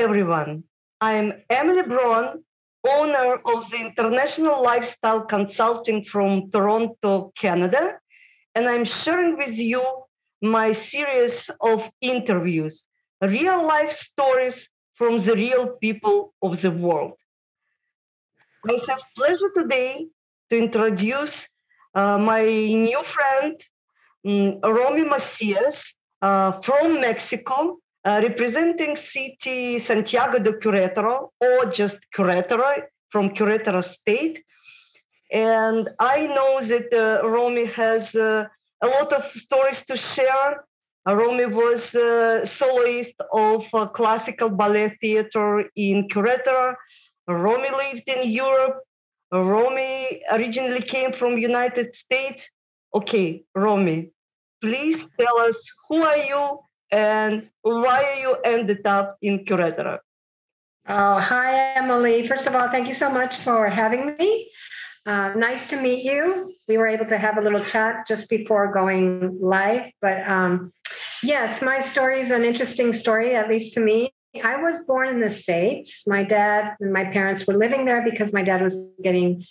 everyone. I'm Emily Braun, owner of the International Lifestyle Consulting from Toronto, Canada, and I'm sharing with you my series of interviews, real life stories from the real people of the world. I have pleasure today to introduce my new friend, Romy Macias, from Mexico, representing city Santiago de Queretaro, or just Queretaro, from Queretaro state. And I know that Romy has a lot of stories to share. Romy was soloist of Classical Ballet Theatre in Queretaro. Romy lived in Europe. Romy originally came from United States. Okay, Romy, please tell us who are you and why you ended up in Querétaro. Oh, hi, Emily. First of all, thank you so much for having me. Nice to meet you. We were able to have a little chat just before going live. But yes, my story is an interesting story, at least to me. I was born in the States. My dad and my parents were living there because my dad was getting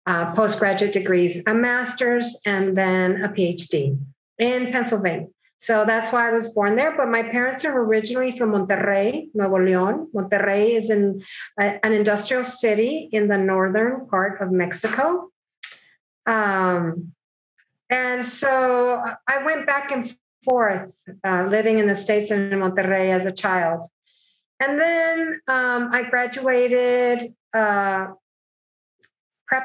postgraduate degrees, a master's and then a PhD in Pennsylvania. So that's why I was born there. But my parents are originally from Monterrey, Nuevo León. Monterrey is an industrial city in the northern part of Mexico. And so I went back and forth living in the States and in Monterrey as a child. And then I graduated prep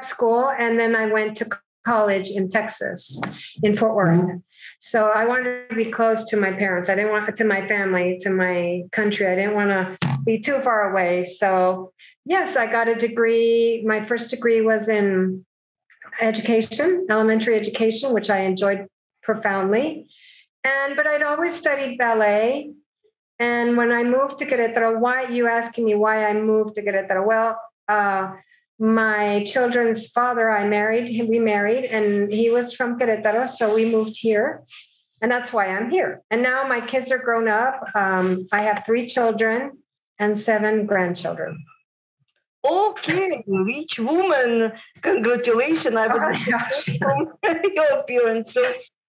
school, and then I went to college in Texas, in Fort Worth. Mm-hmm. So I wanted to be close to my parents. I didn't want to my family, to my country. I didn't want to be too far away. So yes, I got a degree. My first degree was in education, elementary education, which I enjoyed profoundly. But I'd always studied ballet. And when I moved to Querétaro, why you asking me why I moved to Querétaro? Well, my children's father, we married, and he was from Querétaro, so we moved here, and that's why I'm here. And now my kids are grown up. I have 3 children and 7 grandchildren. Okay, rich woman. Congratulations. I would from your appearance. So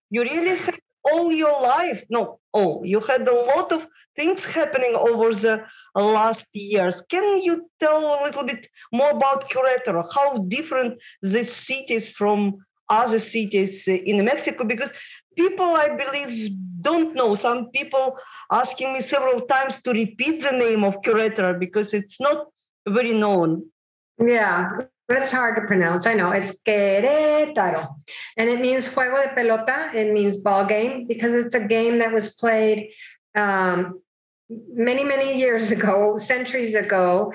you really had all your life. No, you had a lot of things happening over the last years. Can you tell a little bit more about Querétaro? How different this city is from other cities in Mexico? Because people, I believe, don't know. Some people asking me several times to repeat the name of Querétaro because it's not very known. Yeah, that's hard to pronounce. I know. It's Querétaro. And it means juego de pelota. It means ball game because it's a game that was played many, many years ago, centuries ago,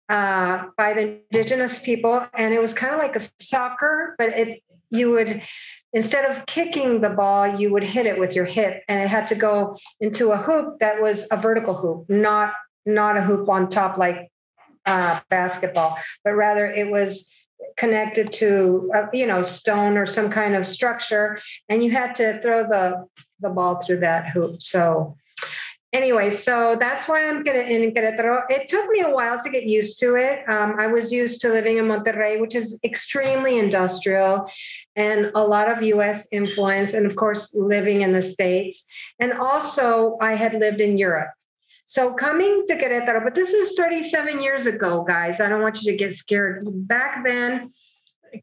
by the indigenous people. And it was kind of like a soccer, but you would, instead of kicking the ball, you would hit it with your hip. And it had to go into a hoop that was a vertical hoop, not a hoop on top like basketball, but rather it was connected to stone or some kind of structure, and you had to throw the ball through that hoop. So anyway, so that's why I'm in Querétaro. It took me a while to get used to it. I was used to living in Monterrey, which is extremely industrial and a lot of U.S. influence, and of course living in the States. And also I had lived in Europe. So coming to Querétaro, but this is 37 years ago, guys. I don't want you to get scared. Back then,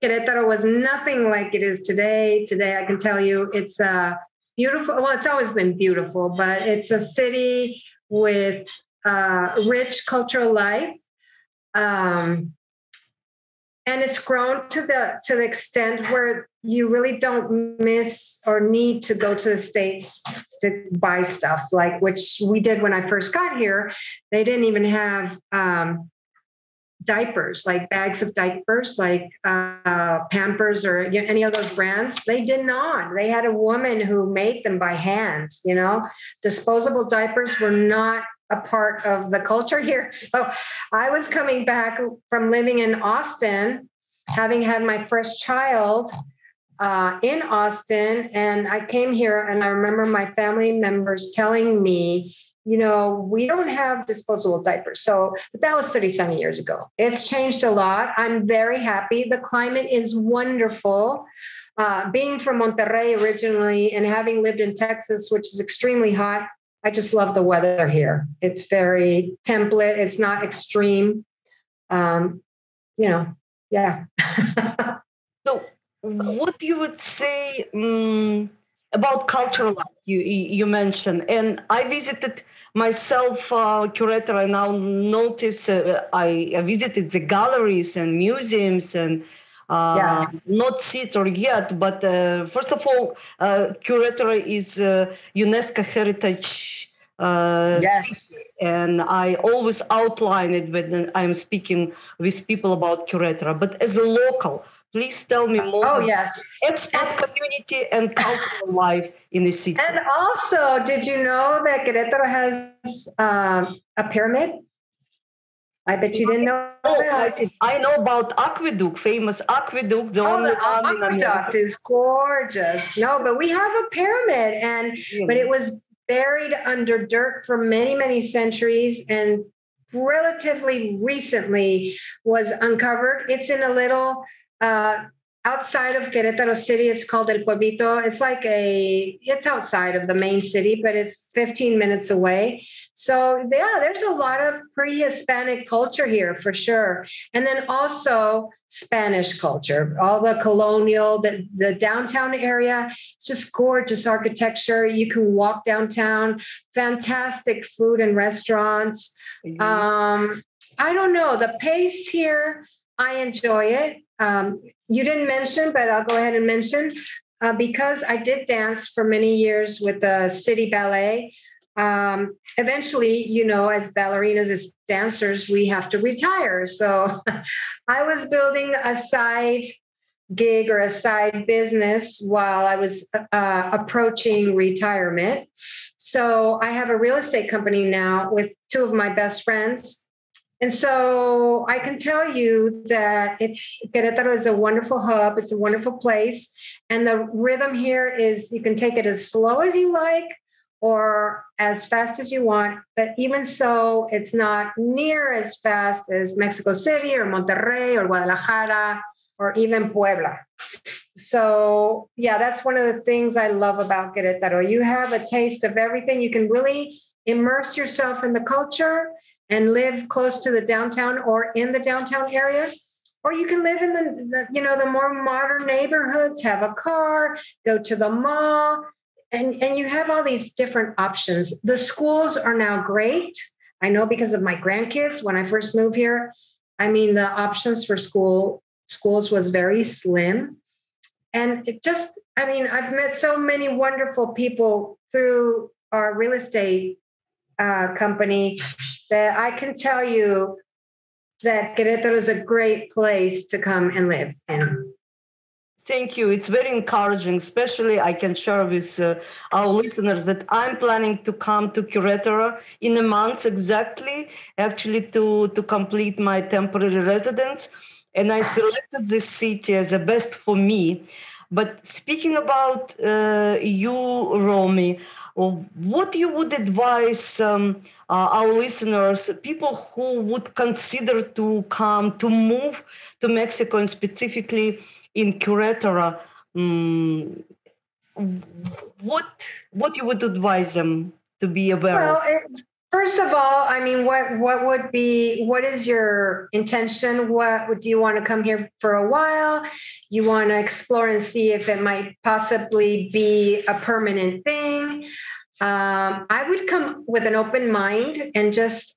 Querétaro was nothing like it is today. Today, I can tell you it's beautiful. Well, it's always been beautiful, but it's a city with rich cultural life. And it's grown to the extent where you really don't miss or need to go to the States to buy stuff, like which we did when I first got here. They didn't even have diapers, like bags of diapers, like Pampers or any of those brands. They did not. They had a woman who made them by hand. Disposable diapers were not a part of the culture here. So I was coming back from living in Austin, having had my first child in Austin. And I came here and I remember my family members telling me, we don't have disposable diapers. So, but that was 37 years ago. It's changed a lot. I'm very happy. The climate is wonderful. Being from Monterrey originally and having lived in Texas, which is extremely hot, I just love the weather here. It's very template. It's not extreme. Yeah. So, what you would say about cultural life you mentioned, and I visited myself Querétaro. I now notice I visited the galleries and museums and not theater yet, but first of all, Querétaro is UNESCO heritage city, and I always outline it when I'm speaking with people about Querétaro. But as a local, please tell me more about expat community and cultural life in the city. And also, did you know that Querétaro has a pyramid? I bet you didn't know that. I know about aqueduct, famous aqueduct. The only one in America. Aqueduct is gorgeous. No, but we have a pyramid, but it was buried under dirt for many, many centuries, and relatively recently was uncovered. It's in a little outside of Querétaro City. It's called El Pueblito. It's outside of the main city, but it's 15 minutes away. So there's a lot of pre-Hispanic culture here for sure. And then also Spanish culture, all the colonial, the downtown area. It's just gorgeous architecture. You can walk downtown, fantastic food and restaurants. I don't know, the pace here, I enjoy it. You didn't mention, but I'll go ahead and mention, because I did dance for many years with the city ballet. Eventually, as ballerinas, as dancers, we have to retire. So I was building a side gig or a side business while I was approaching retirement. So I have a real estate company now with two of my best friends. And so I can tell you that Querétaro is a wonderful hub. It's a wonderful place. And the rhythm here is, you can take it as slow as you like or as fast as you want. But even so, it's not near as fast as Mexico City or Monterrey or Guadalajara or even Puebla. So that's one of the things I love about Querétaro. You have a taste of everything. You can really immerse yourself in the culture and live close to the downtown or in the downtown area, or you can live in the more modern neighborhoods, have a car, go to the mall, and you have all these different options. The schools are now great. I know because of my grandkids, when I first moved here, the options for schools was very slim. And I've met so many wonderful people through our real estate company that I can tell you that Querétaro is a great place to come and live in. Thank you. It's very encouraging, especially I can share with our listeners that I'm planning to come to Querétaro in a month exactly, actually to complete my temporary residence. And I selected this city as the best for me. But speaking about you, Romy, what you would advise our listeners, people who would consider to move to Mexico and specifically in Querétaro, what you would advise them to be aware of? First of all, what is your intention? Do you want to come here for a while? You want to explore and see if it might possibly be a permanent thing? I would come with an open mind and just,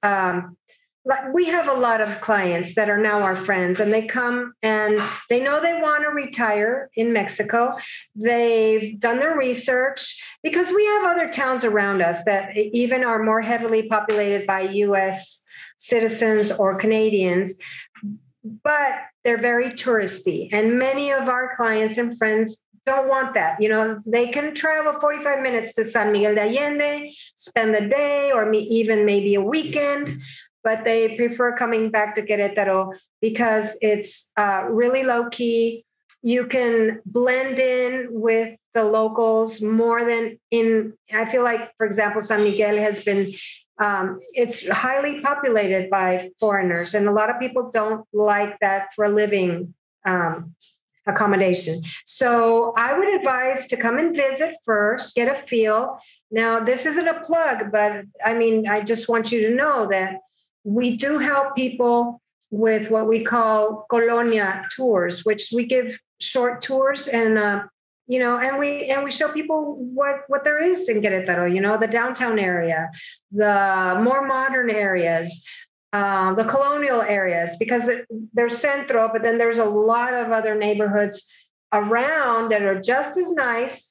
we have a lot of clients that are now our friends, and they come and they know they want to retire in Mexico. They've done their research because we have other towns around us that even are more heavily populated by US citizens or Canadians, but they're very touristy. And many of our clients and friends don't want that. They can travel 45 minutes to San Miguel de Allende, spend the day or even maybe a weekend, but they prefer coming back to Querétaro because it's really low key. You can blend in with the locals more than in, I feel like, for example, San Miguel has been, it's highly populated by foreigners, and a lot of people don't like that for a living accommodation. So I would advise to come and visit first, get a feel. Now, this isn't a plug, but I mean, I just want you to know that we do help people with what we call colonial tours, which we give short tours, and and we show people what there is in Querétaro. The downtown area, the more modern areas, the colonial areas, because there's Centro, but then there's a lot of other neighborhoods around that are just as nice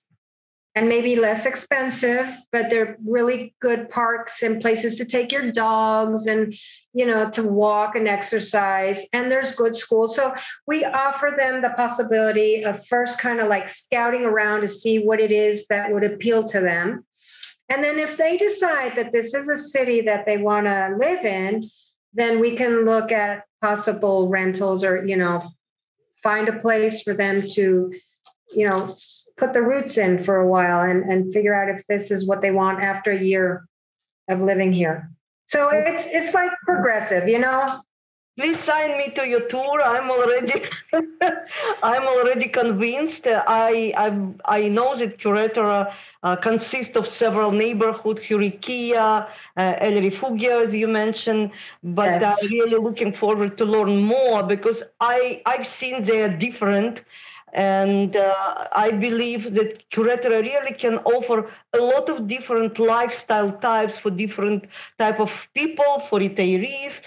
and maybe less expensive, but they're really good parks and places to take your dogs and, to walk and exercise. And there's good schools. So we offer them the possibility of first kind of like scouting around to see what it is that would appeal to them. And then if they decide that this is a city that they want to live in, then we can look at possible rentals or, find a place for them to, put the roots in for a while and figure out if this is what they want after a year of living here. So it's like progressive, Please sign me to your tour. I'm already, I'm already convinced. I know that Querétaro consists of several neighborhoods, Hurikia, El Refugio, as you mentioned. But Yes. I'm really looking forward to learn more because I've seen they are different. And I believe that Querétaro really can offer a lot of different lifestyle types for different type of people, for retirees,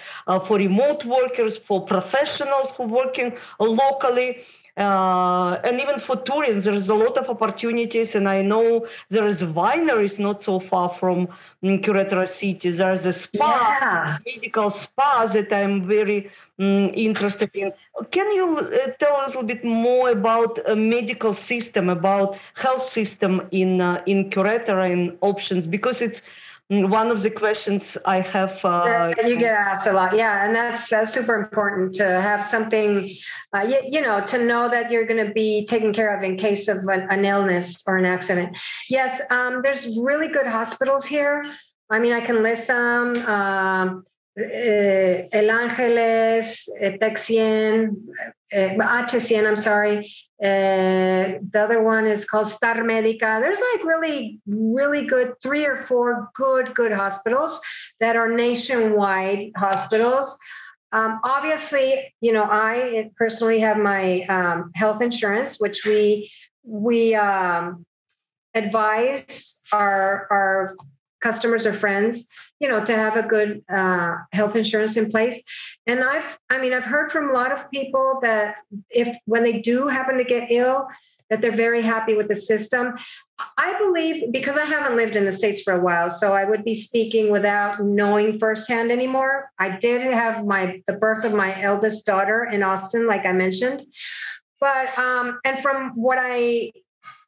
for remote workers, for professionals who are working locally. And even for tourism, there's a lot of opportunities. And I know there is wineries not so far from Querétaro city. There's a spa, medical spa that I'm very interested in. Can you tell a little bit more about a medical system, about health system in Querétaro and options? Because it's one of the questions I have. You get asked a lot. Yeah. And that's super important to have something, to know that you're going to be taken care of in case of an illness or an accident. Yes. There's really good hospitals here. I mean, I can list them. El Ángeles, Tech100, H100, I'm sorry. The other one is called Star Medica. There's like really, really good 3 or 4 good hospitals that are nationwide hospitals. Obviously, I personally have my health insurance, which we advise our customers or friends, to have a good health insurance in place. And I've heard from a lot of people that when they do happen to get ill, that they're very happy with the system. I believe, because I haven't lived in the States for a while, so I would be speaking without knowing firsthand anymore. I did have the birth of my eldest daughter in Austin, like I mentioned. But, and from what I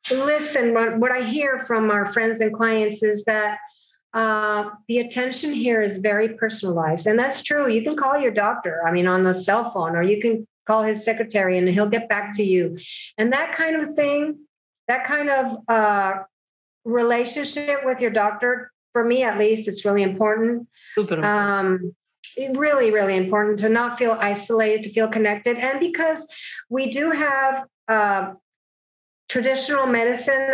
what I hear from our friends and clients is that the attention here is very personalized. And that's true. You can call your doctor, on the cell phone, or you can call his secretary and he'll get back to you. And that kind of thing, that kind of relationship with your doctor, for me at least, it's really important. Super. Really, really important to not feel isolated, to feel connected. And because we do have traditional medicine,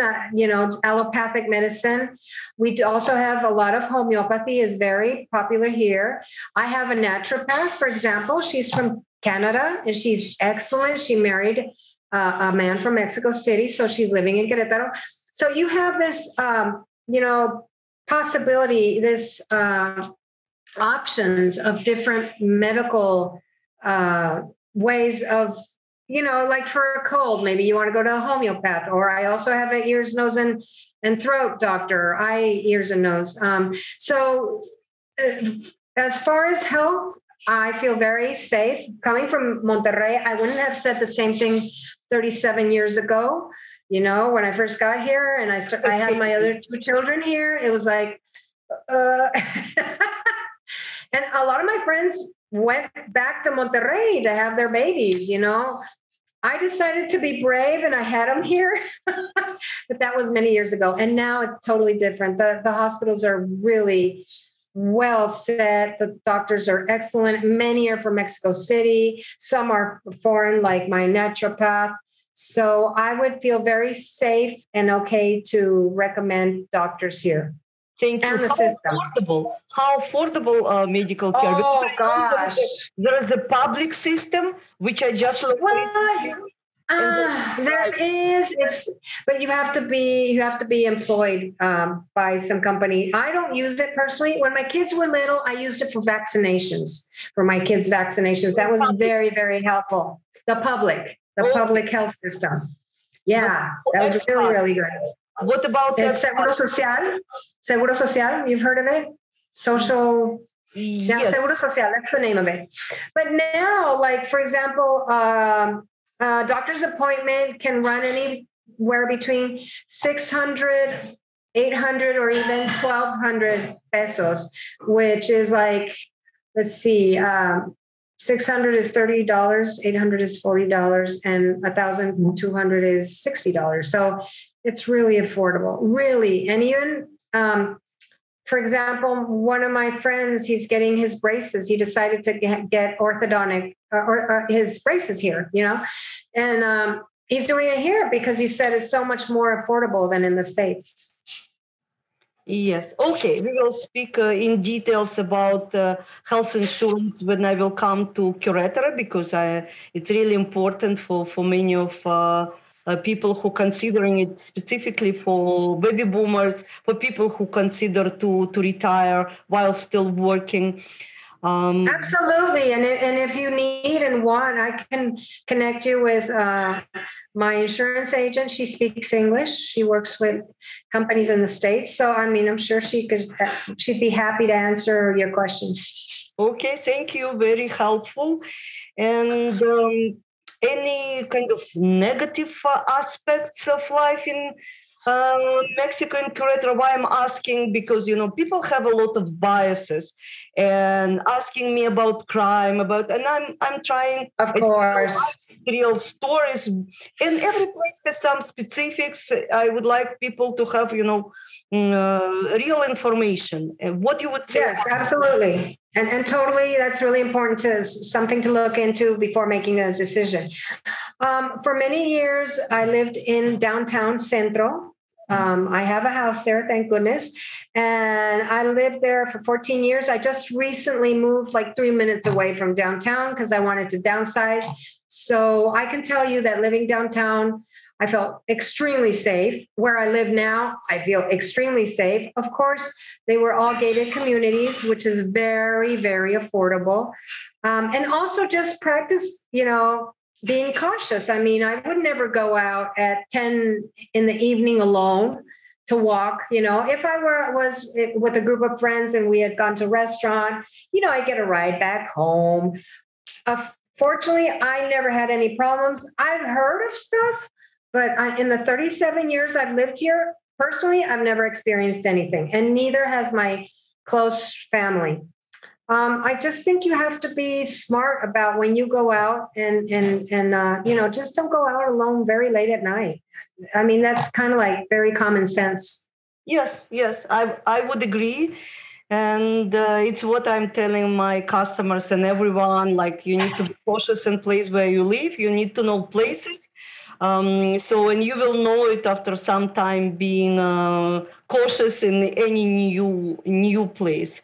allopathic medicine. We also have a lot of homeopathy is very popular here. I have a naturopath, for example. She's from Canada and she's excellent. She married a man from Mexico City, so she's living in Querétaro. So you have this, possibility, this options of different medical ways of, like for a cold, maybe you want to go to a homeopath, or I also have an ears, nose, and throat doctor, eye, ears, and nose. So as far as health, I feel very safe. Coming from Monterrey, I wouldn't have said the same thing 37 years ago. When I first got here and I had my other 2 children here, it was like, and a lot of my friends went back to Monterrey to have their babies, I decided to be brave and I had them here, but that was many years ago. And now it's totally different. The hospitals are really well set. The doctors are excellent. Many are from Mexico City. Some are foreign, like my naturopath. So I would feel very safe and okay to recommend doctors here. Thank you. And the system. How affordable medical care? Oh gosh, there is a public system which I just looked recently. There is. But you have to be employed by some company. I don't use it personally. When my kids were little, I used it for vaccinations. For my kids' vaccinations, that was very, very helpful. The public health system. Yeah, that was really, really good. What about Seguro Social? Seguro Social, you've heard of it? Social. Yes. Yeah, Seguro Social, that's the name of it. But now, like, for example, doctor's appointment can run anywhere between 600, 800, or even 1,200 pesos, which is like, let's see, 600 is $30, 800 is $40, and 1,200 is $60. So it's really affordable, really. And even, for example, one of my friends, he's getting his braces. He decided to get orthodontic or his braces here, and he's doing it here because he said it's so much more affordable than in the States. Yes. Okay. We will speak in details about health insurance when I will come to Queretaro, because it's really important for many of people who considering it, specifically for baby boomers, for people who consider to retire while still working. Absolutely. And if you need and want, I can connect you with my insurance agent. She speaks English. She works with companies in the States. So, I mean, I'm sure she'd be happy to answer your questions. Okay. Thank you. Very helpful. And any kind of negative aspects of life in Mexico and Querétaro? Why I'm asking, because people have a lot of biases and asking me about crime, and I'm trying, of course, real stories, and every place has some specifics. I would like people to have real information. What you would say? Yes, absolutely. And totally, that's really important, something to look into before making a decision. For many years, I lived in downtown Centro. I have a house there, thank goodness. And I lived there for 14 years. I just recently moved like 3 minutes away from downtown because I wanted to downsize. So I can tell you that living downtown, I felt extremely safe. Where I live now, I feel extremely safe. Of course, they were all gated communities, which is very, very affordable. And also just practice, being cautious. I mean, I would never go out at 10 in the evening alone to walk. If I was with a group of friends and we had gone to a restaurant, I get a ride back home. Fortunately, I never had any problems. I've heard of stuff, but in the 37 years I've lived here, personally, I've never experienced anything, and neither has my close family. I just think you have to be smart about when you go out and just don't go out alone very late at night. I mean, that's kind of like very common sense. Yes, I would agree. And it's what I'm telling my customers and everyone, like, you need to be cautious in place where you live. You need to know places. And you will know it after some time being cautious in any new place.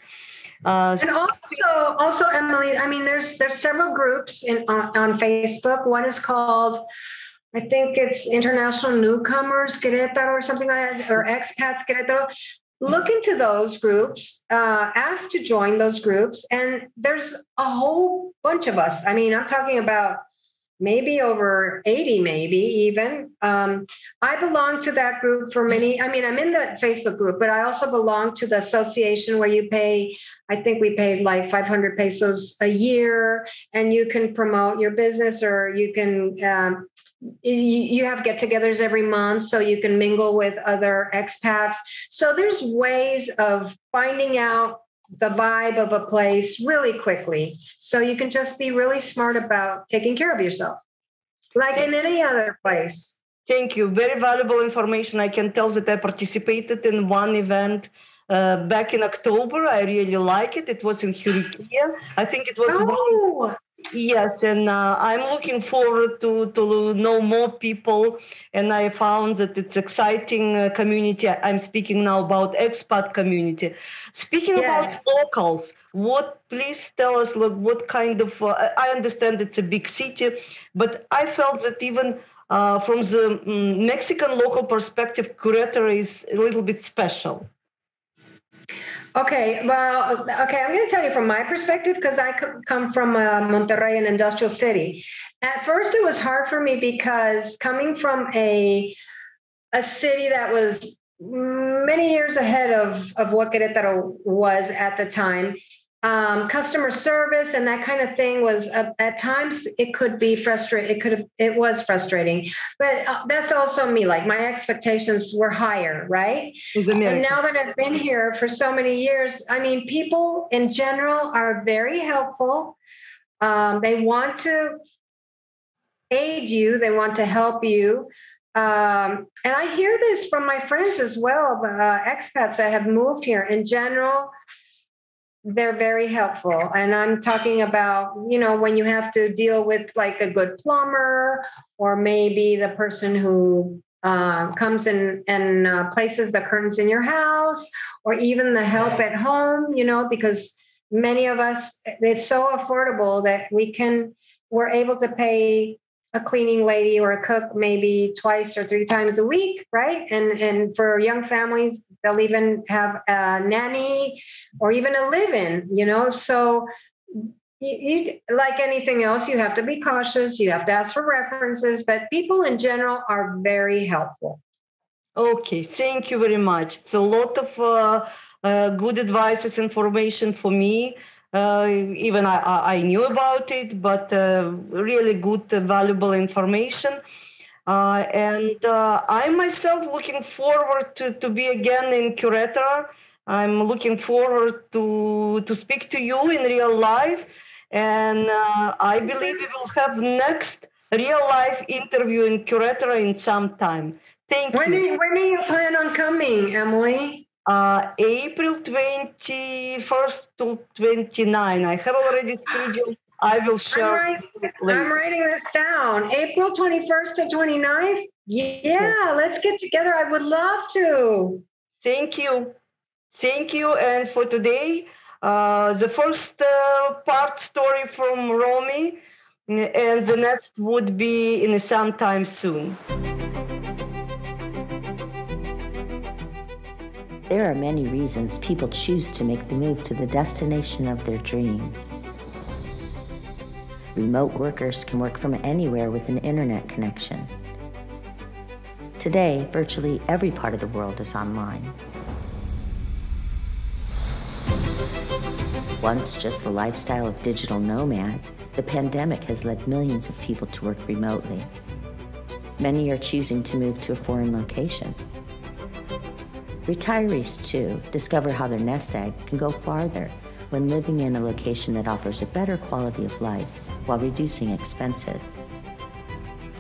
And also, Emily, I mean, there's several groups on Facebook. One is called, I think it's International Newcomers Querétaro or something like that, or Expats Querétaro. Look into those groups, ask to join those groups. And there's a whole bunch of us. I mean, I'm talking about maybe over 80, maybe even. I belong to that group for many. I mean, I'm in the Facebook group, but I also belong to the association where you pay, I think we paid like 500 pesos a year, and you can promote your business, or you can, you have get-togethers every month, so you can mingle with other expats. So there's ways of finding out the vibe of a place really quickly. So you can just be really smart about taking care of yourself. like in any other place. Thank you. Very valuable information. I can tell that I participated in one event back in October. I really like it. It was in Hurricane. I think it was one. Yes, and I'm looking forward to know more people. And I found that it's exciting community. I'm speaking now about expat community. Speaking about locals, please tell us, look, what kind of, I understand it's a big city, but I felt that even from the Mexican local perspective, Queretaro is a little bit special. Okay, well, okay, I'm going to tell you from my perspective, because I come from Monterrey, an industrial city. At first, it was hard for me because coming from a city that was many years ahead of what Querétaro was at the time, customer service and that kind of thing was at times it could be frustrating. It was frustrating, but that's also me. Like my expectations were higher, right? And now that I've been here for so many years, I mean, people in general are very helpful. They want to aid you. They want to help you. And I hear this from my friends as well, expats that have moved here. In general, they're very helpful. And I'm talking about, when you have to deal with like a good plumber, or maybe the person who comes in and places the curtains in your house, or even the help at home, because many of us, it's so affordable that we're able to pay a cleaning lady or a cook maybe twice or 3 times a week, right? And for young families, they'll even have a nanny or even a live-in, So like anything else, you have to be cautious. You have to ask for references, but people in general are very helpful. Okay, thank you very much. It's a lot of good advice, information for me. Even I knew about it, but really good, valuable information. And I myself looking forward to be again in Querétaro. I'm looking forward to speak to you in real life. And I believe we will have next real life interview in Querétaro in some time. Thank you. When do you plan on coming, Emily? April 21st to 29. I have already scheduled. I will share. I'm writing this down. April 21st to 29th? Yeah, let's get together. I would love to. Thank you. Thank you. And for today, the first part story from Romy, and the next would be in some time soon. There are many reasons people choose to make the move to the destination of their dreams. Remote workers can work from anywhere with an internet connection. Today, virtually every part of the world is online. Once just the lifestyle of digital nomads, the pandemic has led millions of people to work remotely. Many are choosing to move to a foreign location. Retirees, too, discover how their nest egg can go farther when living in a location that offers a better quality of life while reducing expenses.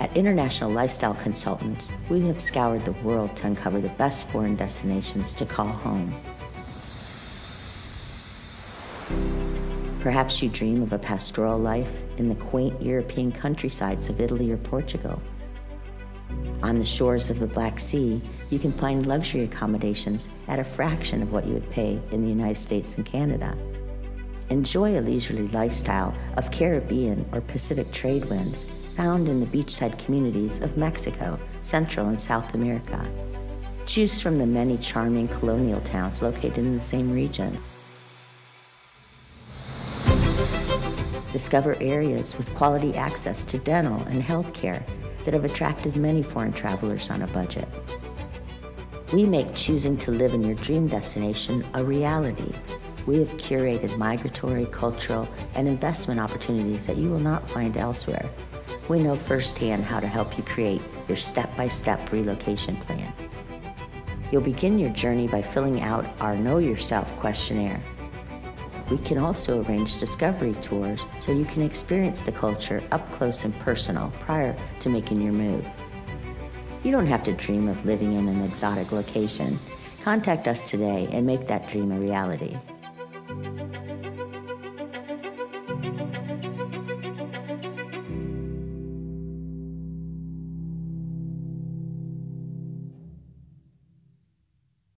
At International Lifestyle Consultants, we have scoured the world to uncover the best foreign destinations to call home. Perhaps you dream of a pastoral life in the quaint European countrysides of Italy or Portugal. On the shores of the Black Sea, you can find luxury accommodations at a fraction of what you would pay in the United States and Canada. Enjoy a leisurely lifestyle of Caribbean or Pacific trade winds found in the beachside communities of Mexico, Central and South America. Choose from the many charming colonial towns located in the same region. Discover areas with quality access to dental and health care that have attracted many foreign travelers on a budget. We make choosing to live in your dream destination a reality. We have curated migratory, cultural, and investment opportunities that you will not find elsewhere. We know firsthand how to help you create your step-by-step relocation plan. You'll begin your journey by filling out our Know Yourself questionnaire. We can also arrange discovery tours so you can experience the culture up close and personal prior to making your move. You don't have to dream of living in an exotic location. Contact us today and make that dream a reality.